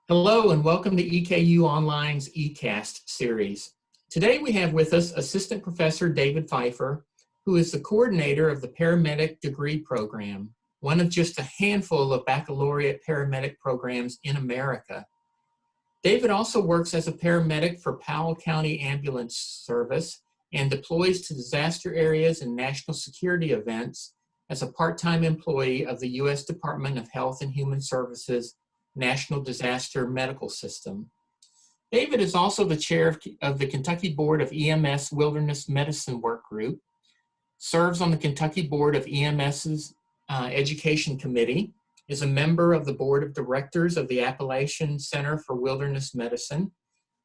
Hello and welcome to EKU Online's eCast series. Today we have with us Assistant Professor David Fifer, who is the coordinator of the paramedic degree program, one of just a handful of baccalaureate paramedic programs in America. David also works as a paramedic for Powell County Ambulance Service and deploys to disaster areas and national security events as a part-time employee of the U.S. Department of Health and Human Services National Disaster Medical System. David is also the chair of the Kentucky Board of EMS Wilderness Medicine Work Group, serves on the Kentucky Board of EMS's Education Committee, is a member of the Board of Directors of the Appalachian Center for Wilderness Medicine,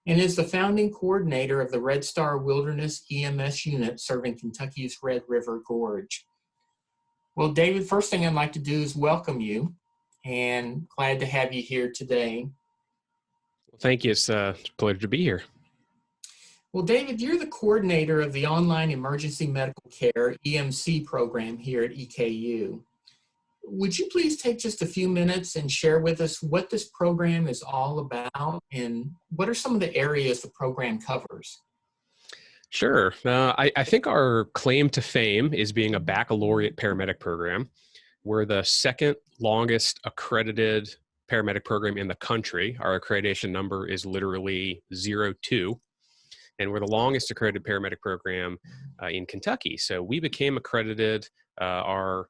and is the founding coordinator of the Red Star Wilderness EMS unit serving Kentucky's Red River Gorge. Well, David, first thing I'd like to do is welcome you, and glad to have you here today. Well, thank you. It's a pleasure to be here. Well, David, you're the coordinator of the Online Emergency Medical Care EMC program here at EKU. Would you please take just a few minutes and share with us what this program is all about and what are some of the areas the program covers? Sure. I think our claim to fame is being a baccalaureate paramedic program. We're the second longest accredited paramedic program in the country. Our accreditation number is literally 02. And we're the longest accredited paramedic program in Kentucky. So we became accredited. Our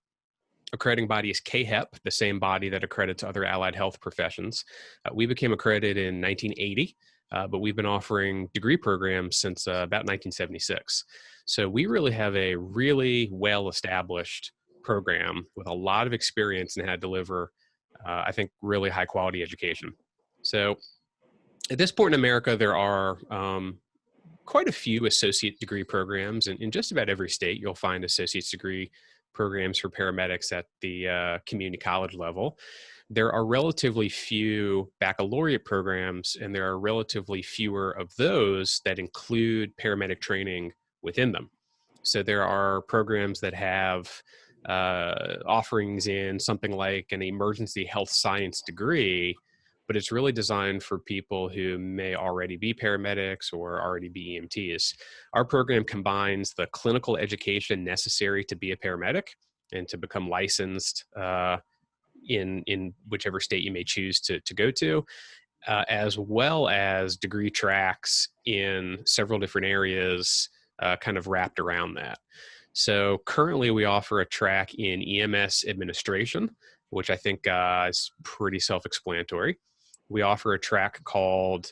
accrediting body is KHEP, the same body that accredits other allied health professions. We became accredited in 1980. But we've been offering degree programs since about 1976. So we really have a really well-established program with a lot of experience in how to deliver, I think, really high-quality education. So at this point in America, there are quite a few associate degree programs. And in just about every state, you'll find associate's degree programs for paramedics at the community college level. There are relatively few baccalaureate programs, and there are relatively fewer of those that include paramedic training within them. So there are programs that have offerings in something like an emergency health science degree, but it's really designed for people who may already be paramedics or already be EMTs. Our program combines the clinical education necessary to be a paramedic and to become licensed in whichever state you may choose to go to, as well as degree tracks in several different areas kind of wrapped around that. So currently we offer a track in EMS administration, which I think is pretty self-explanatory. We offer a track called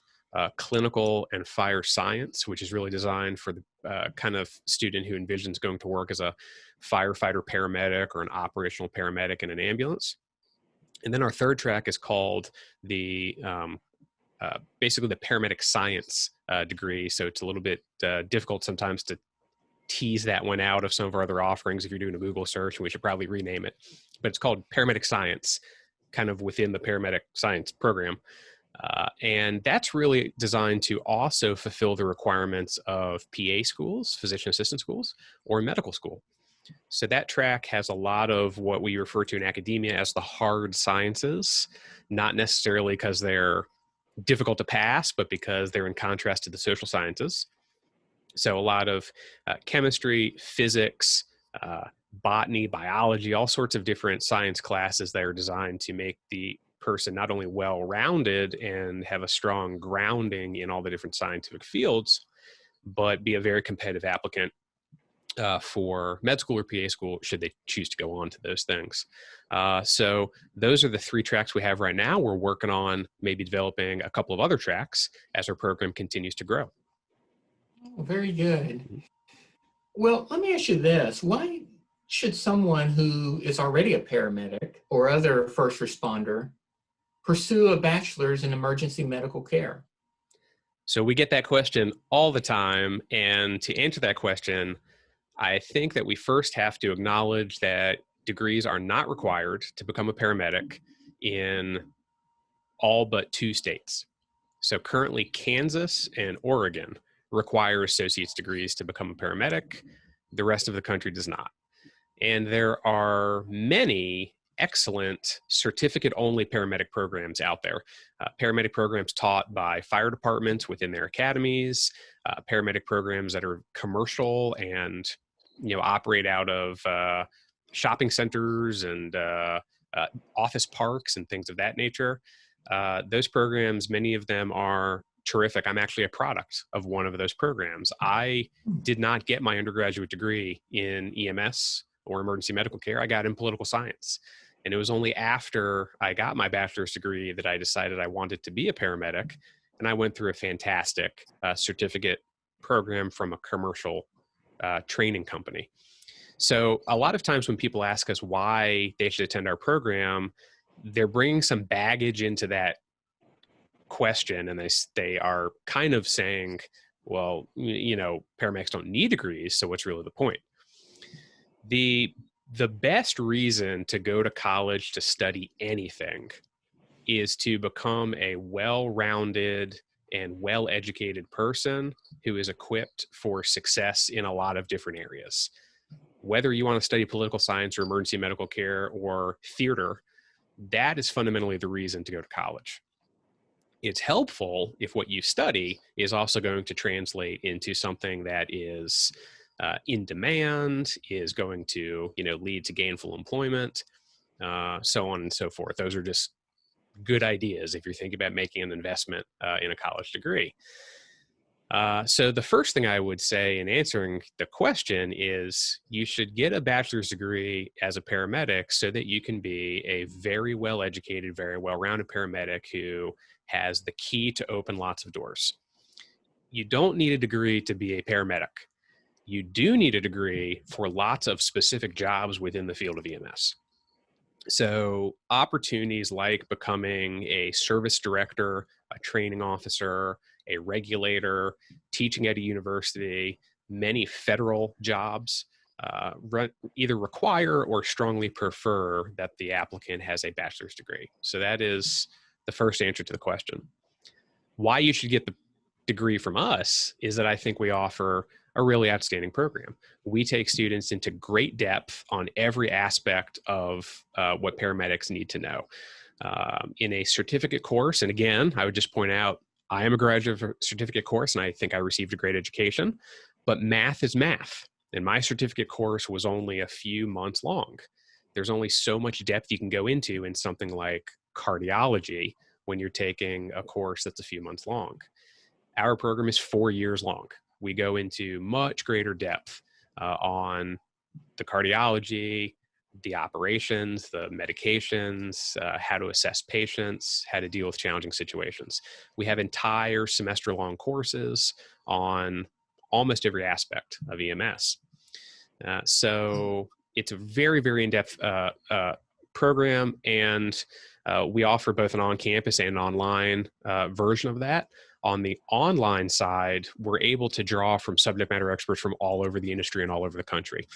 clinical and fire science, which is really designed for the kind of student who envisions going to work as a firefighter paramedic or an operational paramedic in an ambulance. And then our third track is called the basically the paramedic science degree. So it's a little bit difficult sometimes to tease that one out of some of our other offerings if you're doing a Google search, and we should probably rename it. But it's called paramedic science, kind of within the paramedic science program. And that's really designed to also fulfill the requirements of PA schools, physician assistant schools, or medical school. So that track has a lot of what we refer to in academia as the hard sciences, not necessarily because they're difficult to pass, but because they're in contrast to the social sciences. So a lot of chemistry, physics, botany, biology, all sorts of different science classes that are designed to make the person not only well-rounded and have a strong grounding in all the different scientific fields, but be a very competitive applicant for med school or PA school, should they choose to go on to those things. So those are the three tracks we have right now. We're working on maybe developing a couple of other tracks as our program continues to grow. Oh, very good. Well, let me ask you this. Why should someone who is already a paramedic or other first responder pursue a bachelor's in emergency medical care? So we get that question all the time. And to answer that question, I think that we first have to acknowledge that degrees are not required to become a paramedic in all but 2 states. So currently Kansas and Oregon require associate's degrees to become a paramedic. The rest of the country does not. And there are many excellent certificate-only paramedic programs out there. Paramedic programs taught by fire departments within their academies, paramedic programs that are commercial and operate out of shopping centers and office parks and things of that nature. Those programs, many of them are terrific. I'm actually a product of one of those programs. I did not get my undergraduate degree in EMS or emergency medical care. I got in political science. And it was only after I got my bachelor's degree that I decided I wanted to be a paramedic. And I went through a fantastic certificate program from a commercial training company. So a lot of times when people ask us why they should attend our program, they're bringing some baggage into that question, and they are kind of saying, well, paramedics don't need degrees, so what's really the point? The best reason to go to college to study anything is to become a well-rounded and well-educated person who is equipped for success in a lot of different areas. Whether you want to study political science or emergency medical care or theater, that is fundamentally the reason to go to college. It's helpful if what you study is also going to translate into something that is in demand, is going to lead to gainful employment, so on and so forth. Those are just good ideas if you're thinking about making an investment in a college degree. So the first thing I would say in answering the question is you should get a bachelor's degree as a paramedic so that you can be a very well-educated, very well-rounded paramedic who has the key to open lots of doors. You don't need a degree to be a paramedic. You do need a degree for lots of specific jobs within the field of EMS. So opportunities like becoming a service director, a training officer, a regulator, teaching at a university, many federal jobs either require or strongly prefer that the applicant has a bachelor's degree. So that is the first answer to the question. Why you should get the degree from us is that I think we offer a really outstanding program. We take students into great depth on every aspect of what paramedics need to know. In a certificate course, and again, I would just point out, I am a graduate of a certificate course, and I think I received a great education, but math is math. And my certificate course was only a few months long. There's only so much depth you can go into in something like cardiology when you're taking a course that's a few months long. Our program is 4 years long. We go into much greater depth on the cardiology, the operations, the medications, how to assess patients, how to deal with challenging situations. We have entire semester-long courses on almost every aspect of EMS. So it's a very, very in-depth program, and we offer both an on-campus and an online version of that. On the online side, we're able to draw from subject matter experts from all over the industry and all over the country.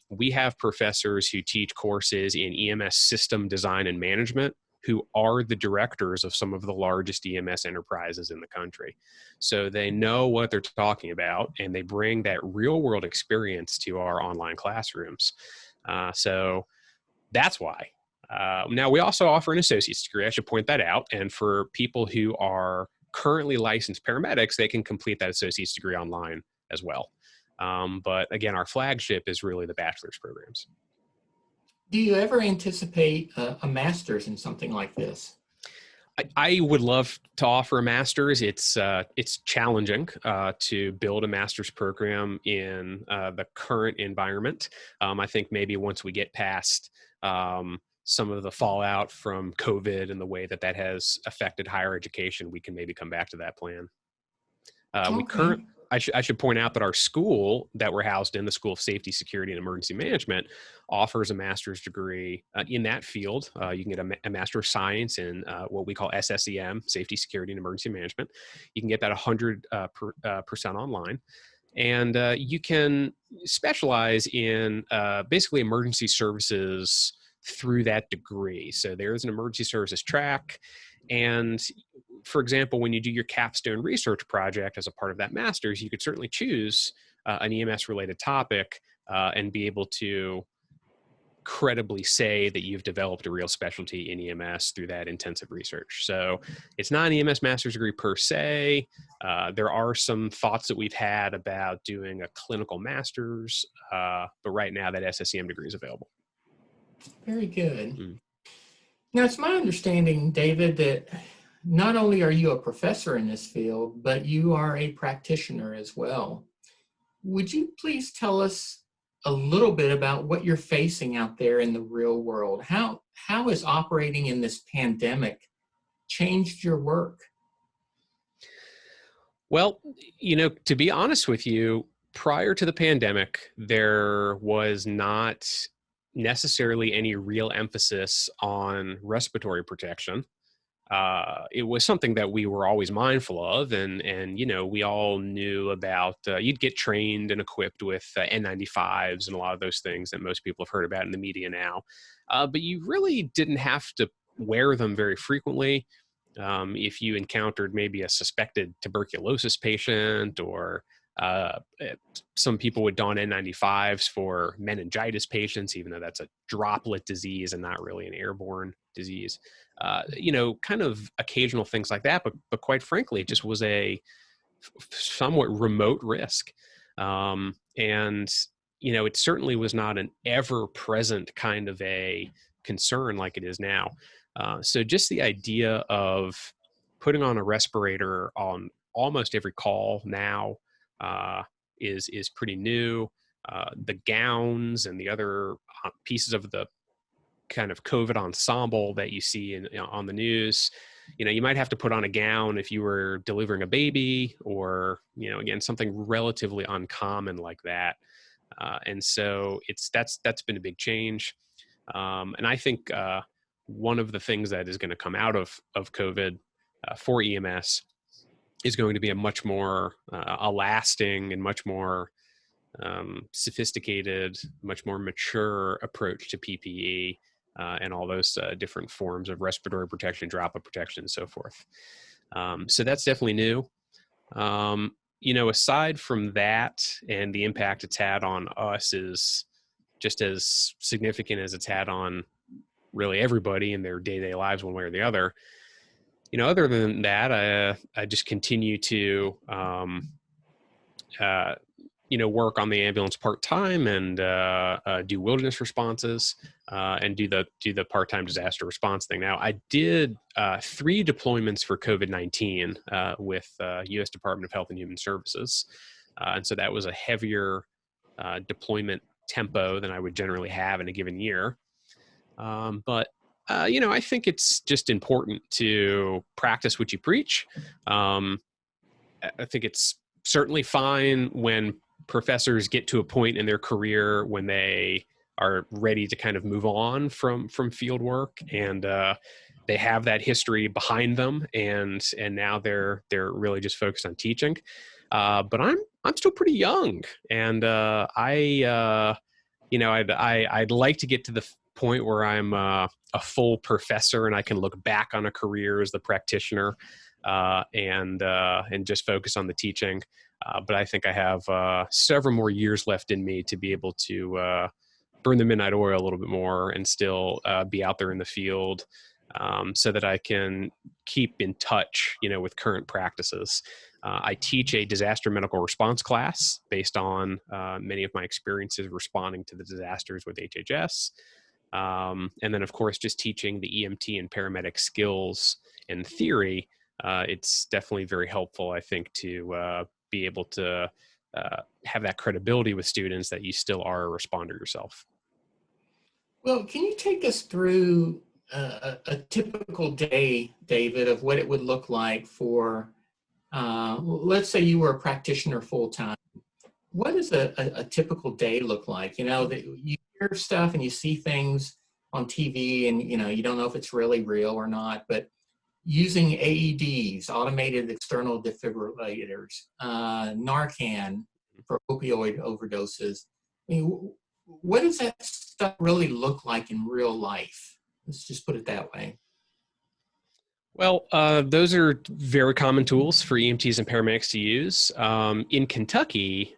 We have professors who teach courses in EMS system design and management who are the directors of some of the largest EMS enterprises in the country. So they know what they're talking about, and they bring that real-world experience to our online classrooms. So that's why. Now, we also offer an associate's degree. I should point that out. And for people who are currently licensed paramedics, they can complete that associate's degree online as well. But again, our flagship is really the bachelor's programs. Do you ever anticipate a master's in something like this? I would love to offer a master's. It's challenging to build a master's program in the current environment. I think maybe once we get past some of the fallout from COVID and the way that that has affected higher education, we can maybe come back to that plan. Okay. I should point out that our school that we're housed in, the School of Safety, Security, and Emergency Management, offers a master's degree in that field. You can get a Master of Science in what we call SSEM, Safety, Security, and Emergency Management. You can get that 100% online. And you can specialize in basically emergency services through that degree. So there's an emergency services track. And for example, when you do your capstone research project as a part of that master's, you could certainly choose an EMS related topic and be able to credibly say that you've developed a real specialty in EMS through that intensive research. So it's not an EMS master's degree per se. There are some thoughts that we've had about doing a clinical master's, but right now that SSEM degree is available. Very good. Now, it's my understanding, David, that not only are you a professor in this field, but you are a practitioner as well. Would you please tell us a little bit about what you're facing out there in the real world? How has operating in this pandemic changed your work? Well, to be honest with you, prior to the pandemic, there was not necessarily any real emphasis on respiratory protection. It was something that we were always mindful of, and we all knew about. You'd get trained and equipped with N95s and a lot of those things that most people have heard about in the media now, but you really didn't have to wear them very frequently. If you encountered maybe a suspected tuberculosis patient, or some people would don N95s for meningitis patients, even though that's a droplet disease and not really an airborne disease. Kind of occasional things like that, but quite frankly, it just was a somewhat remote risk. And it certainly was not an ever-present kind of a concern like it is now. So just the idea of putting on a respirator on almost every call now is pretty new. The gowns and the other pieces of the kind of COVID ensemble that you see on the news, you might have to put on a gown if you were delivering a baby, or again, something relatively uncommon like that. And so that's been a big change. And I think one of the things that is going to come out of COVID for EMS is going to be a much more a lasting and much more sophisticated, much more mature approach to PPE and all those different forms of respiratory protection, droplet protection, and so forth. So that's definitely new. Aside from that, and the impact it's had on us is just as significant as it's had on really everybody in their day-to-day lives, one way or the other. Other than that, I just continue to work on the ambulance part-time and do wilderness responses and do the part-time disaster response thing. Now, I did 3 deployments for COVID-19 with U.S. Department of Health and Human Services. And so that was a heavier deployment tempo than I would generally have in a given year. But I think it's just important to practice what you preach. I think it's certainly fine when professors get to a point in their career when they are ready to kind of move on from field work, and they have that history behind them, and now they're really just focused on teaching. But I'm still pretty young, and I'd like to get to the point where I'm a full professor and I can look back on a career as the practitioner and just focus on the teaching. But I think I have several more years left in me to be able to burn the midnight oil a little bit more and still be out there in the field so that I can keep in touch, with current practices. I teach a disaster medical response class based on many of my experiences responding to the disasters with HHS. And then, of course, just teaching the EMT and paramedic skills and theory. It's definitely very helpful, I think, to be able to have that credibility with students that you still are a responder yourself. Well, can you take us through a typical day, David, of what it would look like for, let's say you were a practitioner full-time. What does a typical day look like? That you hear stuff and you see things on TV and, you don't know if it's really real or not, but using AEDs, automated external defibrillators, Narcan for opioid overdoses. I mean, what does that stuff really look like in real life? Let's just put it that way. Well, those are very common tools for EMTs and paramedics to use. In Kentucky,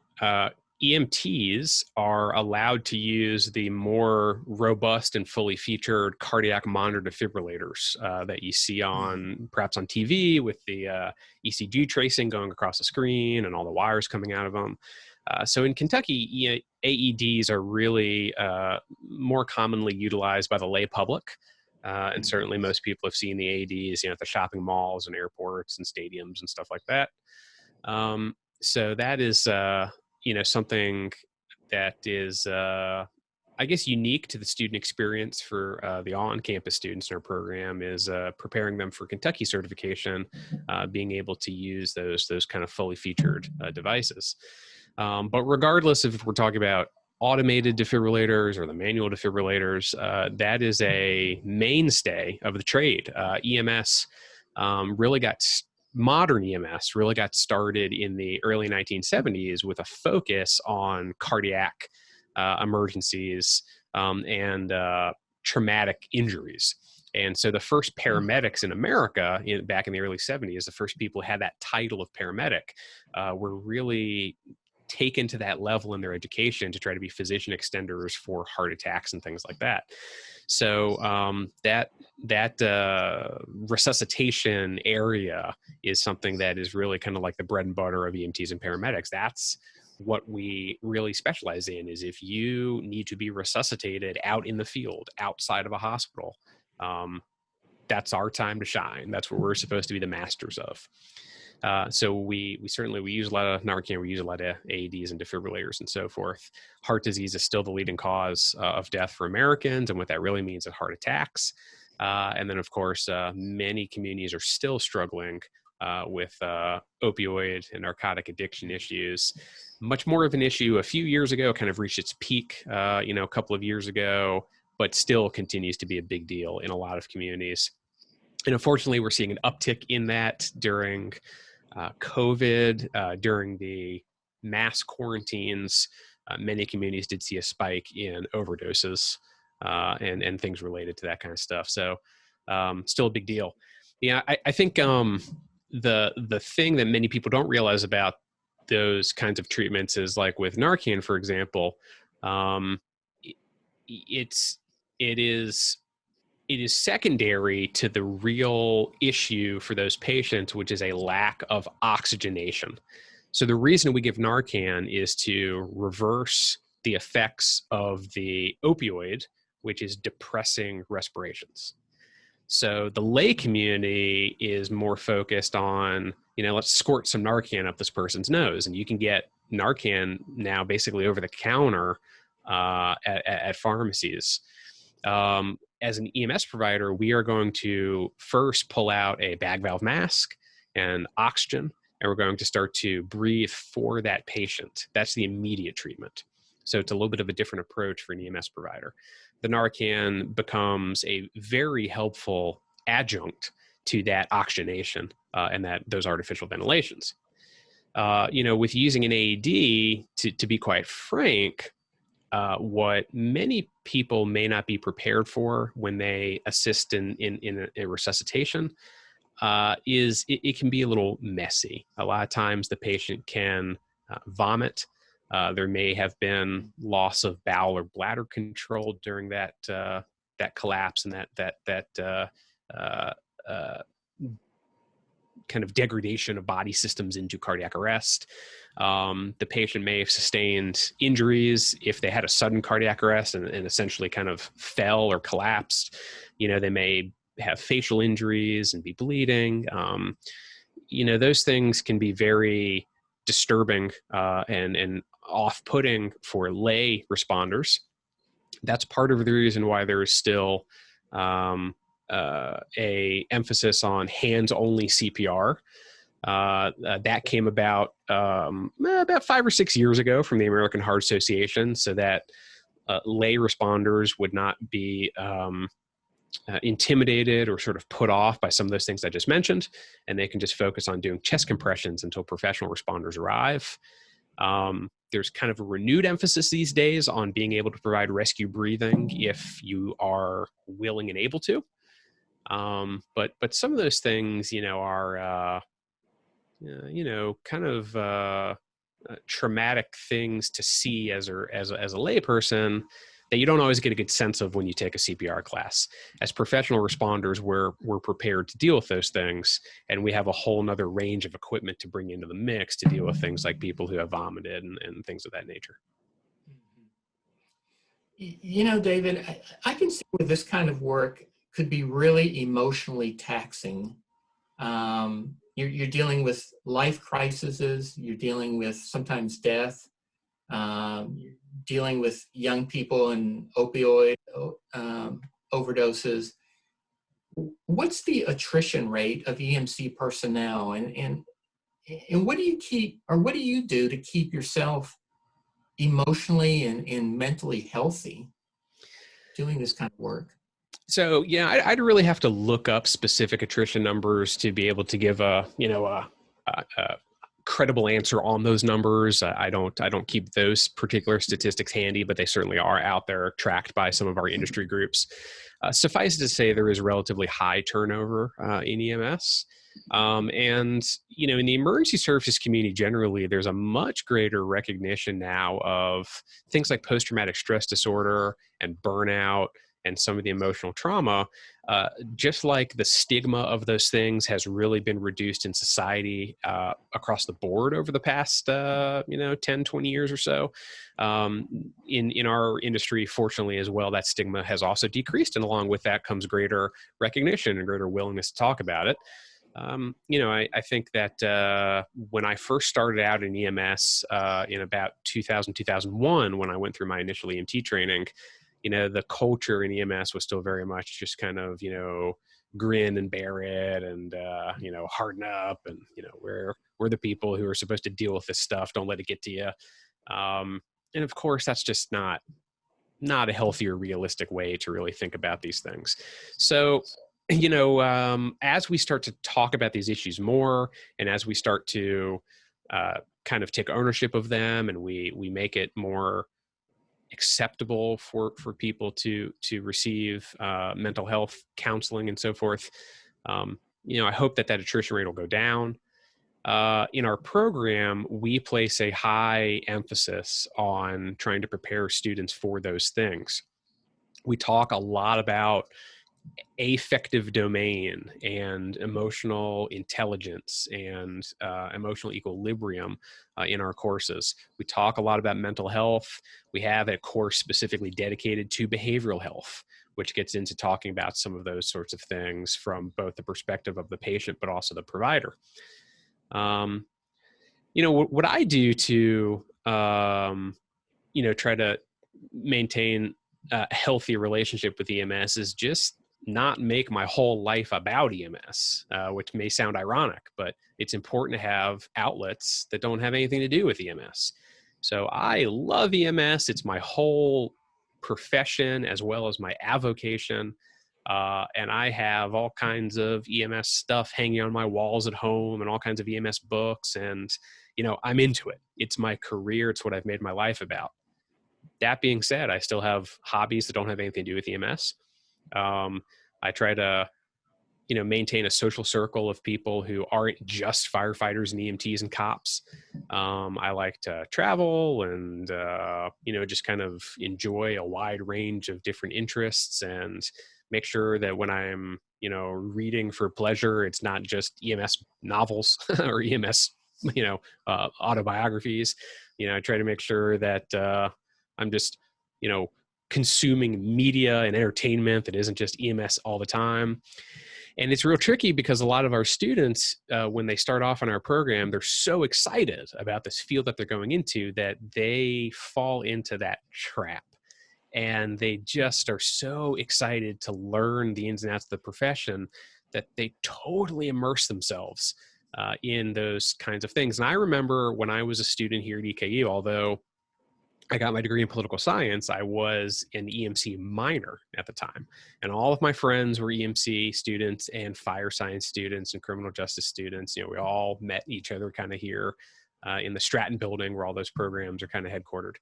EMTs are allowed to use the more robust and fully featured cardiac monitor defibrillators that you see on perhaps on TV with the ECG tracing going across the screen and all the wires coming out of them. So in Kentucky, AEDs are really more commonly utilized by the lay public. And certainly most people have seen the AEDs, at the shopping malls and airports and stadiums and stuff like that. So that is, something that is, I guess, unique to the student experience for the on-campus students in our program is preparing them for Kentucky certification, being able to use those kind of fully featured devices. But regardless if we're talking about automated defibrillators or the manual defibrillators, that is a mainstay of the trade. EMS really got modern EMS really got started in the early 1970s with a focus on cardiac emergencies and traumatic injuries. And so the first paramedics in America back in the early 70s, the first people who had that title of paramedic, were really taken to that level in their education to try to be physician extenders for heart attacks and things like that. So that resuscitation area is something that is really kind of like the bread and butter of EMTs and paramedics. That's what we really specialize in, is if you need to be resuscitated out in the field, outside of a hospital, that's our time to shine. That's what we're supposed to be the masters of. So we use a lot of Narcan, we use a lot of AEDs and defibrillators and so forth. Heart disease is still the leading cause of death for Americans, and what that really means is heart attacks. And then, of course, many communities are still struggling with opioid and narcotic addiction issues. Much more of an issue a few years ago, kind of reached its peak, a couple of years ago, but still continues to be a big deal in a lot of communities. And unfortunately, we're seeing an uptick in that during COVID, during the mass quarantines. Many communities did see a spike in overdoses and things related to that kind of stuff. So still a big deal. Yeah, I think the thing that many people don't realize about those kinds of treatments is, like with Narcan, for example, it is secondary to the real issue for those patients, which is a lack of oxygenation. So the reason we give Narcan is to reverse the effects of the opioid, which is depressing respirations. So the lay community is more focused on, let's squirt some Narcan up this person's nose. And you can get Narcan now basically over the counter at pharmacies. As an EMS provider, we are going to first pull out a bag valve mask and oxygen, and we're going to start to breathe for that patient. That's the immediate treatment. So it's a little bit of a different approach for an EMS provider. The Narcan becomes a very helpful adjunct to that oxygenation and those artificial ventilations. With using an AED, to be quite frank, what many people may not be prepared for when they assist in a resuscitation is it can be a little messy. A lot of times the patient can vomit. There may have been loss of bowel or bladder control during that collapse and that kind of degradation of body systems into cardiac arrest. The patient may have sustained injuries if they had a sudden cardiac arrest and essentially kind of fell or collapsed. They may have facial injuries and be bleeding. Those things can be very disturbing and off-putting for lay responders. That's part of the reason why there is still a emphasis on hands-only CPR. That came about 5 or 6 years ago from the American Heart Association, so that lay responders would not be intimidated or sort of put off by some of those things I just mentioned, and they can just focus on doing chest compressions until professional responders arrive. There's kind of a renewed emphasis these days on being able to provide rescue breathing if you are willing and able to. But some of those things, are kind of traumatic things to see as a layperson that you don't always get a good sense of when you take a CPR class. As professional responders, we're prepared to deal with those things, and we have a whole nother range of equipment to bring into the mix to deal with things like people who have vomited and things of that nature. You know, David, I can see where this kind of work could be really emotionally taxing. You're dealing with life crises, you're dealing with sometimes death, you're dealing with young people and opioid overdoses. What's the attrition rate of EMC personnel, and what do you do to keep yourself emotionally and mentally healthy doing this kind of work? So yeah, I'd really have to look up specific attrition numbers to be able to give a credible answer on those numbers. I don't keep those particular statistics handy, but they certainly are out there, tracked by some of our industry groups. Suffice it to say, there is relatively high turnover in EMS. And, in the emergency services community generally, there's a much greater recognition now of things like post-traumatic stress disorder and burnout and some of the emotional trauma, just like the stigma of those things has really been reduced in society across the board over the past, 10, 20 years or so. In our industry, fortunately as well, that stigma has also decreased. And along with that comes greater recognition and greater willingness to talk about it. I think that when I first started out in EMS in about 2000, 2001, when I went through my initial EMT training, the culture in EMS was still very much just kind of, grin and bear it and, harden up and, we're the people who are supposed to deal with this stuff. Don't let it get to you. And of course, that's just not a healthy or realistic way to really think about these things. So, as we start to talk about these issues more, and as we start to kind of take ownership of them, and we make it more acceptable for people to receive mental health counseling and so forth, I hope that attrition rate will go down. In our program, we place a high emphasis on trying to prepare students for those things. We talk a lot about affective domain and emotional intelligence and emotional equilibrium in our courses. We talk a lot about mental health. We have a course specifically dedicated to behavioral health, which gets into talking about some of those sorts of things from both the perspective of the patient, but also the provider. What I do to, try to maintain a healthy relationship with EMS is just not make my whole life about EMS, which may sound ironic, but it's important to have outlets that don't have anything to do with EMS. So I love EMS. It's my whole profession as well as my avocation. And I have all kinds of EMS stuff hanging on my walls at home and all kinds of EMS books. And, I'm into it. It's my career. It's what I've made my life about. That being said, I still have hobbies that don't have anything to do with EMS. I try to, maintain a social circle of people who aren't just firefighters and EMTs and cops. I like to travel and, just kind of enjoy a wide range of different interests and make sure that when I'm, reading for pleasure, it's not just EMS novels or EMS, autobiographies. I try to make sure that I'm just, consuming media and entertainment that isn't just EMS all the time. And it's real tricky because a lot of our students, when they start off in our program, they're so excited about this field that they're going into that they fall into that trap. And they just are so excited to learn the ins and outs of the profession that they totally immerse themselves in those kinds of things. And I remember when I was a student here at EKU, although I got my degree in political science, I was an EMC minor at the time. And all of my friends were EMC students and fire science students and criminal justice students. We all met each other kind of here in the Stratton building where all those programs are kind of headquartered.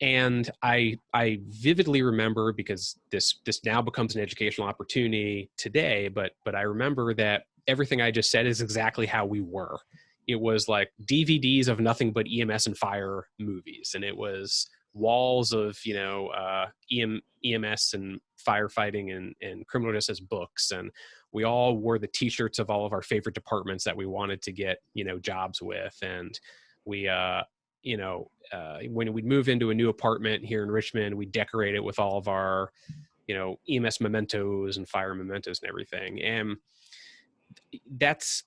And I vividly remember, because this now becomes an educational opportunity today, but I remember that everything I just said is exactly how we were. it was like DVDs of nothing but EMS and fire movies. And it was walls of, EMS and firefighting and criminal justice books. And we all wore the t-shirts of all of our favorite departments that we wanted to get, jobs with. And we, when we'd move into a new apartment here in Richmond, we decorate it with all of our, EMS mementos and fire mementos and everything. And that's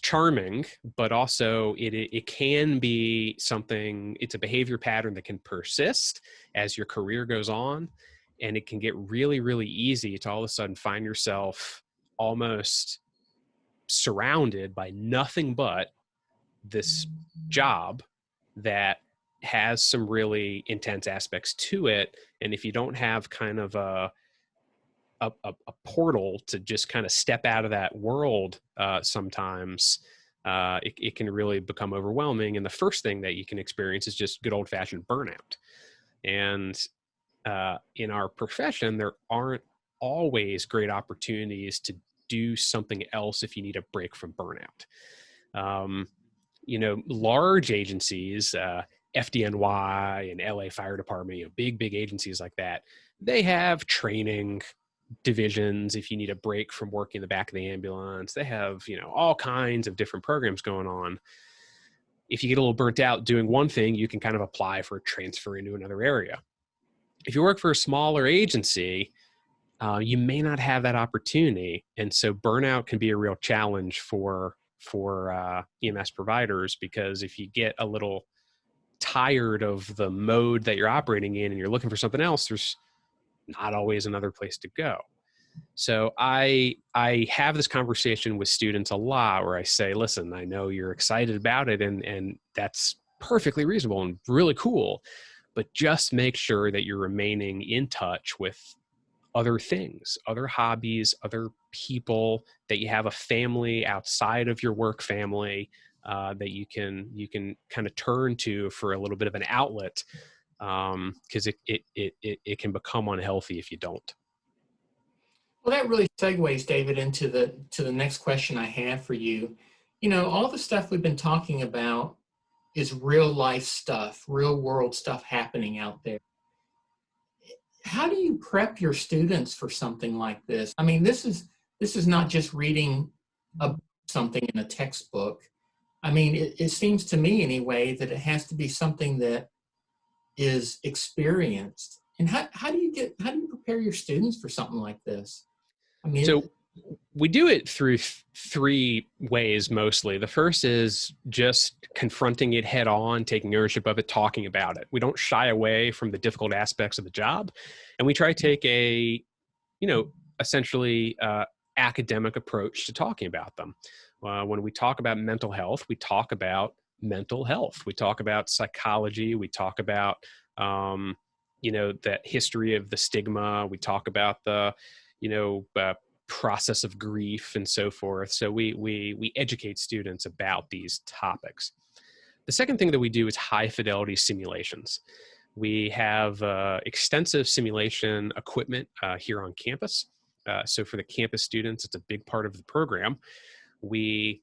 charming, but also it can be something, it's a behavior pattern that can persist as your career goes on. And it can get really, really easy to all of a sudden find yourself almost surrounded by nothing but this job that has some really intense aspects to it. And if you don't have kind of a portal to just kind of step out of that world, sometimes it can really become overwhelming. And the first thing that you can experience is just good old fashioned burnout. And in our profession, there aren't always great opportunities to do something else if you need a break from burnout. Large agencies, FDNY and LA Fire Department, big agencies like that, they have training divisions if you need a break from working in the back of the ambulance. They have, all kinds of different programs going on. If you get a little burnt out doing one thing, you can kind of apply for a transfer into another area. If you work for a smaller agency, you may not have that opportunity. And so burnout can be a real challenge for EMS providers, because if you get a little tired of the mode that you're operating in and you're looking for something else, there's not always another place to go. So I have this conversation with students a lot where I say, listen, I know you're excited about it, and that's perfectly reasonable and really cool, but just make sure that you're remaining in touch with other things, other hobbies, other people, that you have a family outside of your work family that you can kind of turn to for a little bit of an outlet, because it can become unhealthy if you don't. Well, that really segues, David, into the next question I have for you. All the stuff we've been talking about is real life stuff, real world stuff happening out there. How do you prep your students for something like this? I mean, this is not just reading something in a textbook. I mean, it seems to me anyway that it has to be something that is experienced. And how do you prepare your students for something like this? I mean, so we do it through three ways mostly. The first is just confronting it head on, taking ownership of it, talking about it. We don't shy away from the difficult aspects of the job, and we try to take a, essentially academic approach to talking about them. When we talk about mental health, we talk about mental health. We talk about psychology. We talk about, that history of the stigma. We talk about the, process of grief and so forth. So we educate students about these topics. The second thing that we do is high fidelity simulations. We have extensive simulation equipment here on campus. So for the campus students, it's a big part of the program. We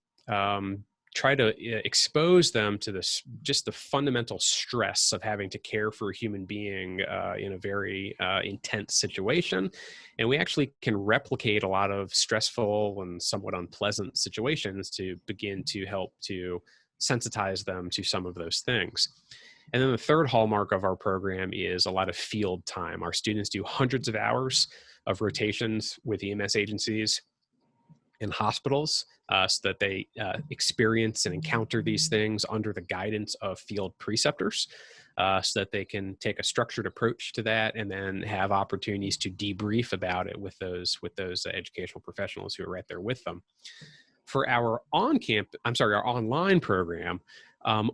try to expose them to just the fundamental stress of having to care for a human being in a very intense situation. And we actually can replicate a lot of stressful and somewhat unpleasant situations to begin to help to sensitize them to some of those things. And then the third hallmark of our program is a lot of field time. Our students do hundreds of hours of rotations with EMS agencies in hospitals so that they experience and encounter these things under the guidance of field preceptors, so that they can take a structured approach to that and then have opportunities to debrief about it with those educational professionals who are right there with them. For our our online program,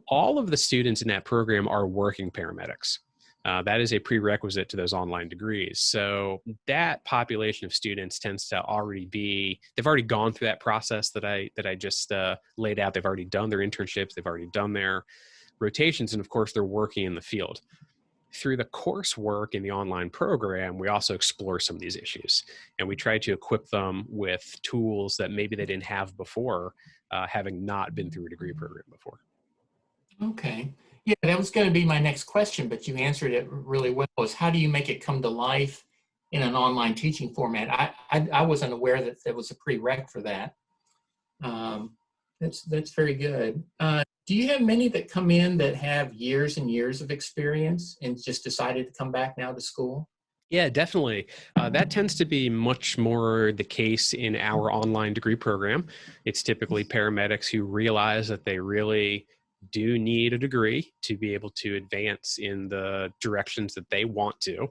all of the students in that program are working paramedics. That is a prerequisite to those online degrees. So that population of students tends to they've already gone through that process that I just laid out. They've already done their internships. They've already done their rotations. And of course, they're working in the field. Through the coursework in the online program, we also explore some of these issues. And we try to equip them with tools that maybe they didn't have before having not been through a degree program before. Okay. Yeah, that was going to be my next question, but you answered it really well. Is how do you make it come to life in an online teaching format? I wasn't aware that there was a prereq for that. That's very good. Do you have many that come in that have years and years of experience and just decided to come back now to school? Yeah, definitely. That tends to be much more the case in our online degree program. It's typically paramedics who realize that they really do need a degree to be able to advance in the directions that they want to.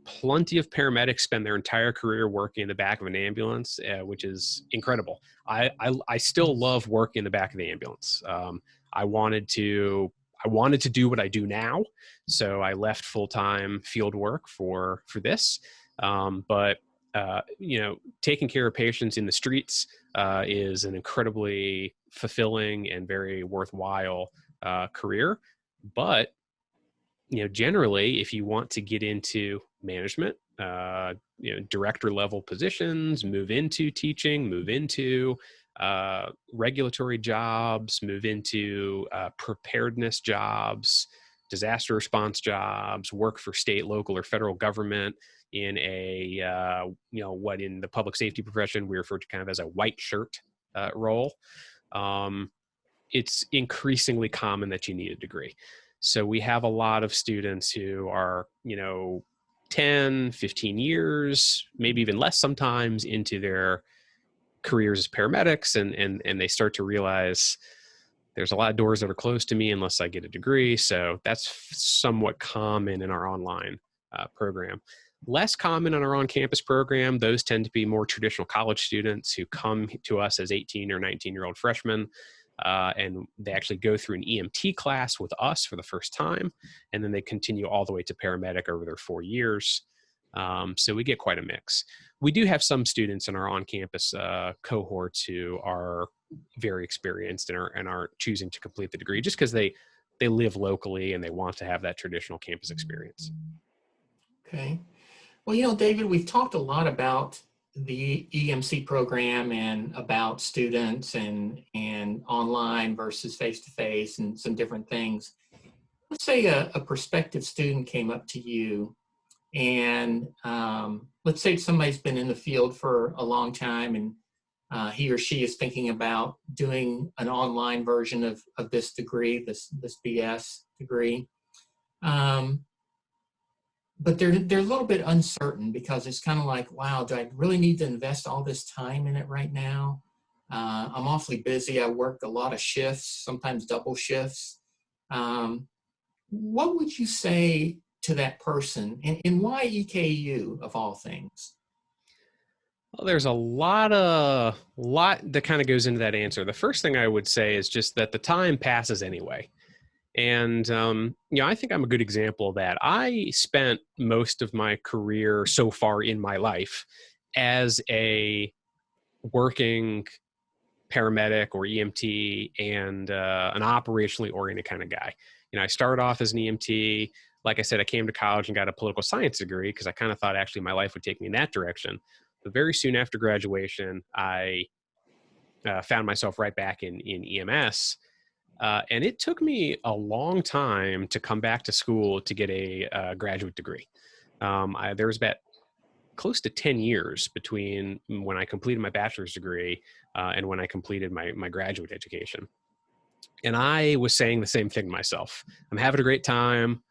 Plenty of paramedics spend their entire career working in the back of an ambulance, which is incredible. I still love working in the back of the ambulance. I wanted to do what I do now, so I left full-time field work for this. But taking care of patients in the streets is an incredibly fulfilling and very worthwhile career. But generally, if you want to get into management, director level positions, move into teaching, move into regulatory jobs, move into preparedness jobs, disaster response jobs, work for state, local, or federal government in a, what in the public safety profession we refer to kind of as a white shirt role. It's increasingly common that you need a degree. So we have a lot of students who are, 10, 15 years, maybe even less sometimes into their careers as paramedics. And they start to realize there's a lot of doors that are closed to me unless I get a degree. So that's somewhat common in our online program. Less common in our on-campus program. Those tend to be more traditional college students who come to us as 18 or 19-year-old freshmen. And they actually go through an EMT class with us for the first time, and then they continue all the way to paramedic over their 4 years. So we get quite a mix. We do have some students in our on-campus cohorts who are very experienced and are choosing to complete the degree just because they live locally and they want to have that traditional campus experience. Okay. Well, David, we've talked a lot about the EMC program and about students and online versus face-to-face and some different things. Let's say a prospective student came up to you and let's say somebody's been in the field for a long time and he or she is thinking about doing an online version of this degree, this BS degree. But they're a little bit uncertain because it's kind of like, wow, do I really need to invest all this time in it right now? I'm awfully busy. I work a lot of shifts, sometimes double shifts. What would you say to that person, and why EKU of all things? Well, there's a lot that kind of goes into that answer. The first thing I would say is just that the time passes anyway. And, I think I'm a good example of that. I spent most of my career so far in my life as a working paramedic or EMT and an operationally oriented kind of guy. I started off as an EMT. Like I said, I came to college and got a political science degree because I kind of thought actually my life would take me in that direction. But very soon after graduation, I found myself right back in EMS. And it took me a long time to come back to school to get a graduate degree. There was about close to 10 years between when I completed my bachelor's degree and when I completed my graduate education. And I was saying the same thing to myself. I'm having a great time.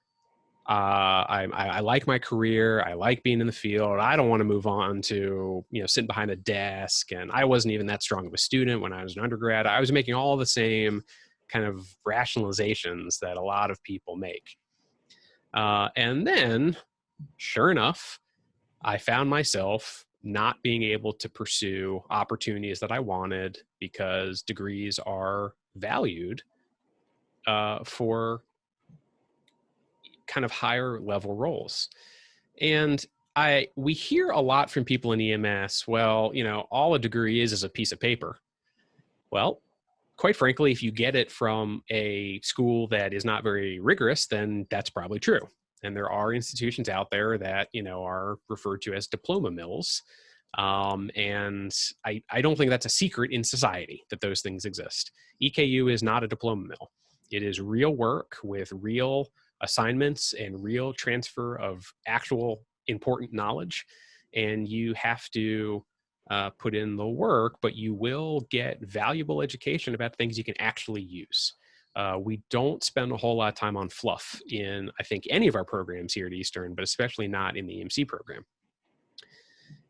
I like my career. I like being in the field. I don't want to move on to, sitting behind a desk. And I wasn't even that strong of a student when I was an undergrad. I was making all the same kind of rationalizations that a lot of people make. And then, sure enough, I found myself not being able to pursue opportunities that I wanted because degrees are valued for kind of higher level roles. And we hear a lot from people in EMS, well, all a degree is a piece of paper. Well, quite frankly, if you get it from a school that is not very rigorous, then that's probably true. And there are institutions out there that, are referred to as diploma mills. And I don't think that's a secret in society that those things exist. EKU is not a diploma mill. It is real work with real assignments and real transfer of actual important knowledge. And you have to put in the work, but you will get valuable education about things you can actually use. We don't spend a whole lot of time on fluff in, I think, any of our programs here at Eastern, but especially not in the EMC program.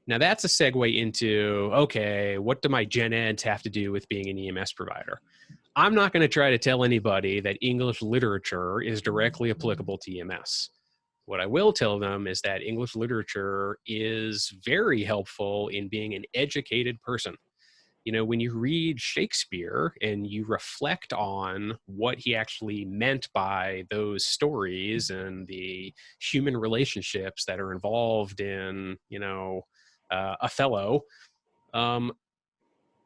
Now that's a segue into, okay, what do my gen eds have to do with being an EMS provider? I'm not going to try to tell anybody that English literature is directly applicable to EMS. What I will tell them is that English literature is very helpful in being an educated person. You know, when you read Shakespeare and you reflect on what he actually meant by those stories and the human relationships that are involved in, Othello,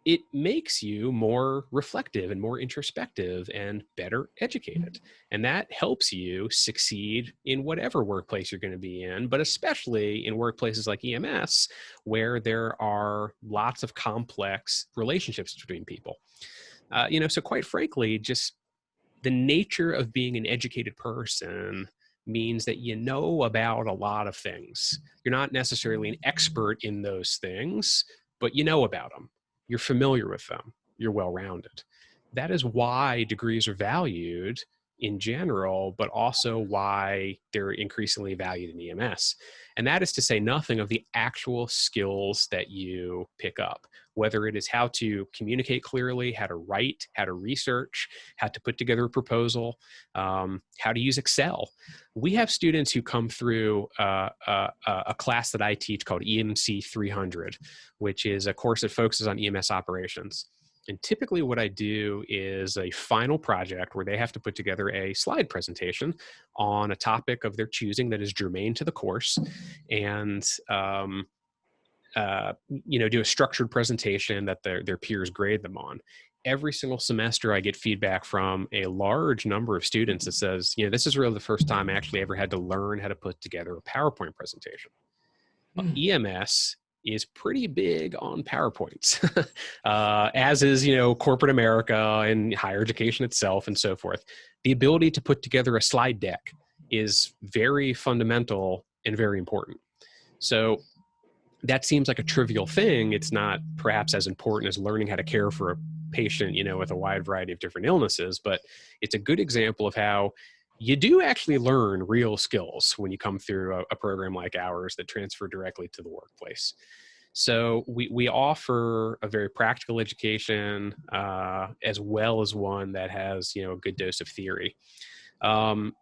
it makes you more reflective and more introspective and better educated. And that helps you succeed in whatever workplace you're going to be in, but especially in workplaces like EMS, where there are lots of complex relationships between people. So quite frankly, just the nature of being an educated person means that you know about a lot of things. You're not necessarily an expert in those things, but you know about them. You're familiar with them. You're well-rounded. That is why degrees are valued in general, but also why they're increasingly valued in EMS. And that is to say nothing of the actual skills that you pick up, whether it is how to communicate clearly, how to write, how to research, how to put together a proposal, how to use Excel. We have students who come through a class that I teach called EMC 300, which is a course that focuses on EMS operations. And typically what I do is a final project where they have to put together a slide presentation on a topic of their choosing that is germane to the course, and do a structured presentation that their peers grade them on. Every single semester I get feedback from a large number of students that says, this is really the first time I actually ever had to learn how to put together a PowerPoint presentation. EMS is pretty big on PowerPoints, as is, corporate America and higher education itself and so forth. The ability to put together a slide deck is very fundamental and very important. So that seems like a trivial thing. It's not perhaps as important as learning how to care for a patient, with a wide variety of different illnesses, but it's a good example of how you do actually learn real skills when you come through a program like ours that transfer directly to the workplace. So we offer a very practical education, as well as one that has, a good dose of theory. And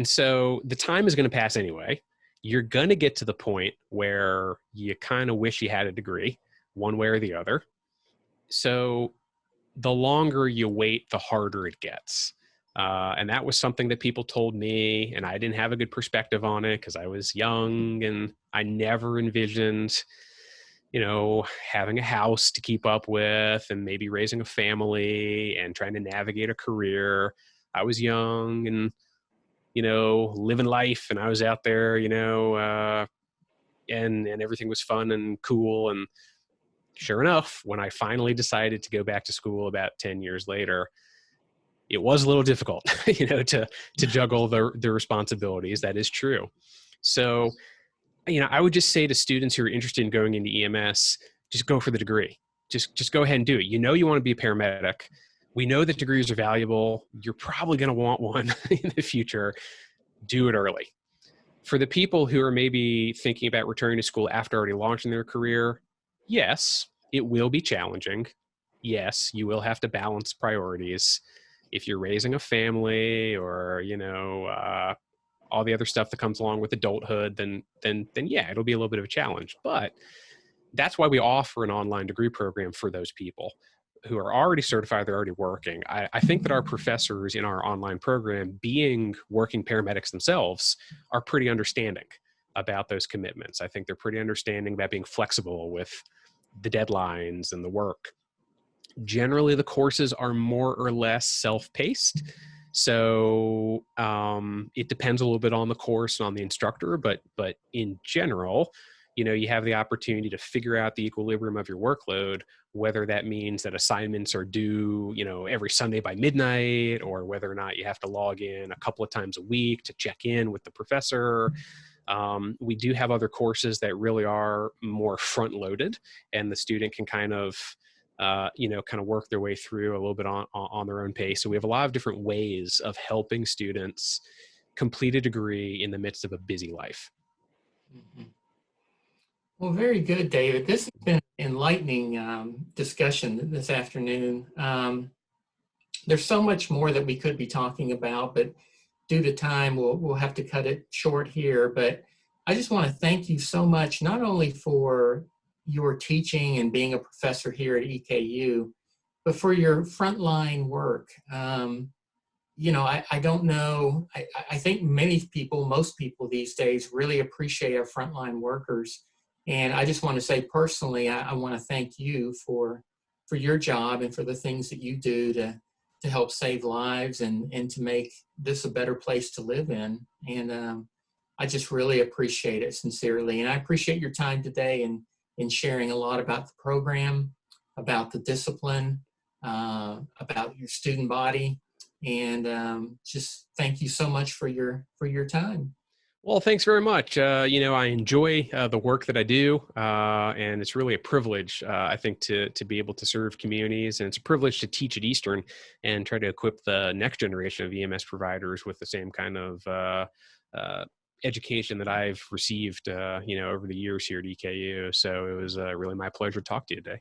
so the time is going to pass anyway. You're going to get to the point where you kind of wish you had a degree, one way or the other. So the longer you wait, the harder it gets. And that was something that people told me, and I didn't have a good perspective on it because I was young and I never envisioned, having a house to keep up with and maybe raising a family and trying to navigate a career. I was young and, living life, and I was out there, and everything was fun and cool. And sure enough, when I finally decided to go back to school about 10 years later, it was a little difficult, to juggle the responsibilities. That is true. So, I would just say to students who are interested in going into EMS, just go for the degree. Just go ahead and do it. You want to be a paramedic. We know that degrees are valuable. You're probably going to want one in the future. Do it early. For the people who are maybe thinking about returning to school after already launching their career, yes, it will be challenging. Yes, you will have to balance priorities. If you're raising a family or, all the other stuff that comes along with adulthood, then yeah, it'll be a little bit of a challenge. But that's why we offer an online degree program for those people who are already certified, they're already working. I think that our professors in our online program, being working paramedics themselves, are pretty understanding about those commitments. I think they're pretty understanding about being flexible with the deadlines and the work. Generally, the courses are more or less self-paced. So it depends a little bit on the course and on the instructor, but in general, you have the opportunity to figure out the equilibrium of your workload, whether that means that assignments are due, every Sunday by midnight, or whether or not you have to log in a couple of times a week to check in with the professor. We do have other courses that really are more front loaded, and the student can kind of work their way through a little bit on their own pace. So we have a lot of different ways of helping students complete a degree in the midst of a busy life. Mhm. Well, very good, David. This has been an enlightening discussion this afternoon. There's so much more that we could be talking about, but due to time, we'll have to cut it short here. But I just want to thank you so much, not only for your teaching and being a professor here at EKU, but for your frontline work. I don't know. I think most people these days really appreciate our frontline workers. And I just want to say personally, I want to thank you for your job and for the things that you do to help save lives and to make this a better place to live in. And I just really appreciate it sincerely. And I appreciate your time today and sharing a lot about the program, about the discipline, about your student body. And just thank you so much for your time. Well, thanks very much. I enjoy the work that I do, and it's really a privilege, I think, to be able to serve communities, and it's a privilege to teach at Eastern and try to equip the next generation of EMS providers with the same kind of education that I've received, over the years here at EKU. So it was really my pleasure to talk to you today.